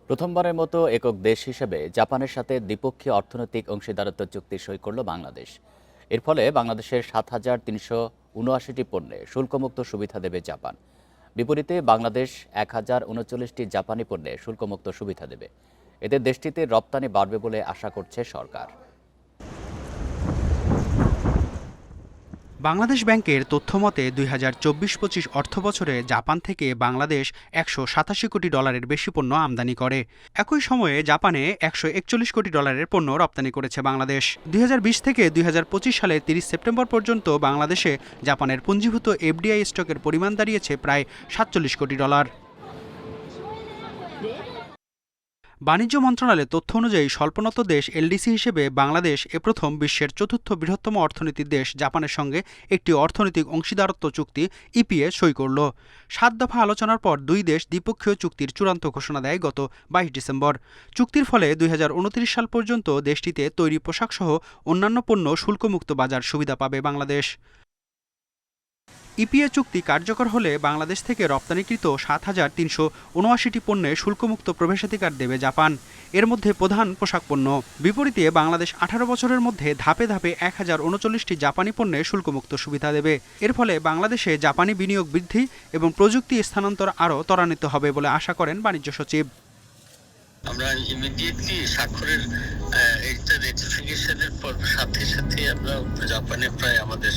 প্রথমবারের মতো একক দেশ হিসেবে জাপানের সাথে দ্বিপক্ষীয় অর্থনৈতিক অংশীদারত্ব চুক্তি সই করল বাংলাদেশ। এর ফলে বাংলাদেশের ৭,৩৭৯টি পণ্যে শুল্কমুক্ত সুবিধা দেবে জাপান। বিপরীতে বাংলাদেশ ১,০৩৯টি জাপানি পণ্যে শুল্কমুক্ত সুবিধা দেবে। এতে দেশটিতে রপ্তানি বাড়বে বলে আশা করছে সরকার। বাংলাদেশ ব্যাংকের তথ্যমতে ২০২৪-২৫ অর্থবছরে জাপান থেকে বাংলাদেশ $১৮৭ কোটি বেশি পণ্য আমদানি করে। একই সময়ে জাপানে $১৪১ কোটি পণ্য রপ্তানি করেছে বাংলাদেশ। ২০২০ থেকে ২০২৫ সালের ৩০ সেপ্টেম্বর পর্যন্ত বাংলাদেশে জাপানের পুঞ্জীভূত এফডিআই স্টকের পরিমাণ দাঁড়িয়েছে প্রায় $৪৭ কোটি। বাণিজ্য মন্ত্রণালয়ের তথ্য অনুযায়ী স্বল্পোন্নত দেশ এলডিসি হিসেবে বাংলাদেশ এ প্রথম বিশ্বের চতুর্থ বৃহত্তম অর্থনীতির দেশ জাপানের সঙ্গে একটি অর্থনৈতিক অংশীদারত্ব চুক্তি ইপিএ সই করল। ৭ দফা আলোচনার পর দুই দেশ দ্বিপক্ষীয় চুক্তির চূড়ান্ত ঘোষণা দেয় গত ২২ ডিসেম্বর। চুক্তির ফলে ২০২৯ সাল পর্যন্ত দেশটিতে তৈরি পোশাকসহ অন্যান্য পণ্য শুল্কমুক্ত বাজার সুবিধা পাবে বাংলাদেশ। ইপিএ চুক্তি কার্যকর হলে বাংলাদেশ থেকে রপ্তানিকৃত ৭,৩৭৯টি পণ্যে শুল্কমুক্ত প্রবেশাধিকার দেবে জাপান। এর মধ্যে প্রধান পোশাক পণ্য। বিপরীতে বাংলাদেশ ১৮ বছরের মধ্যে ধাপে ধাপে ১,০৩৯টি জাপানি পণ্যে শুল্কমুক্ত সুবিধা দেবে। এর ফলে বাংলাদেশে জাপানি বিনিয়োগ বৃদ্ধি এবং প্রযুক্তি স্থানান্তর আরও ত্বরান্বিত হবে বলে আশা করেন বাণিজ্য সচিব। আমরা ইমিডিয়েটলি স্বাক্ষরের এটা রেটিফিকেশনের পর সাথে সাথে আমরা জাপানে প্রায় আমাদের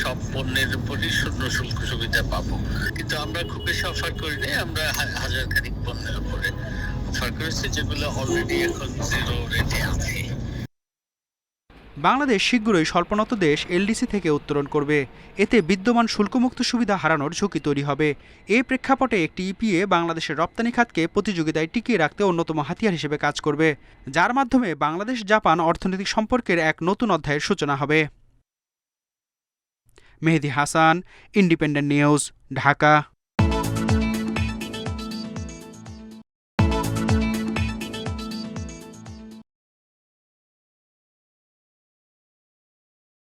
সব পণ্যের উপরই শূন্য শুল্ক সুবিধা পাবো। কিন্তু আমরা খুব বেশি অফার করি নাই, আমরা হাজার খানিক পণ্যের উপরে অফার করেছি, যেগুলো অলরেডি এখন জিরো রেটে আছে। বাংলাদেশ শীঘ্রই স্বল্পোন্নত দেশ এলডিসি থেকে উত্তরণ করবে। এতে বিদ্যমান শুল্কমুক্ত সুবিধা হারানোর ঝুঁকি তৈরি হবে। এই প্রেক্ষাপটে একটি ইপিএ বাংলাদেশের রপ্তানি খাতকে প্রতিযোগিতায় টিকিয়ে রাখতে অন্যতম হাতিয়ার হিসেবে কাজ করবে, যার মাধ্যমে বাংলাদেশ জাপান অর্থনৈতিক সম্পর্কের এক নতুন অধ্যায়ের সূচনা হবে। মেহেদী হাসান, ইন্ডিপেন্ডেন্ট নিউজ, ঢাকা।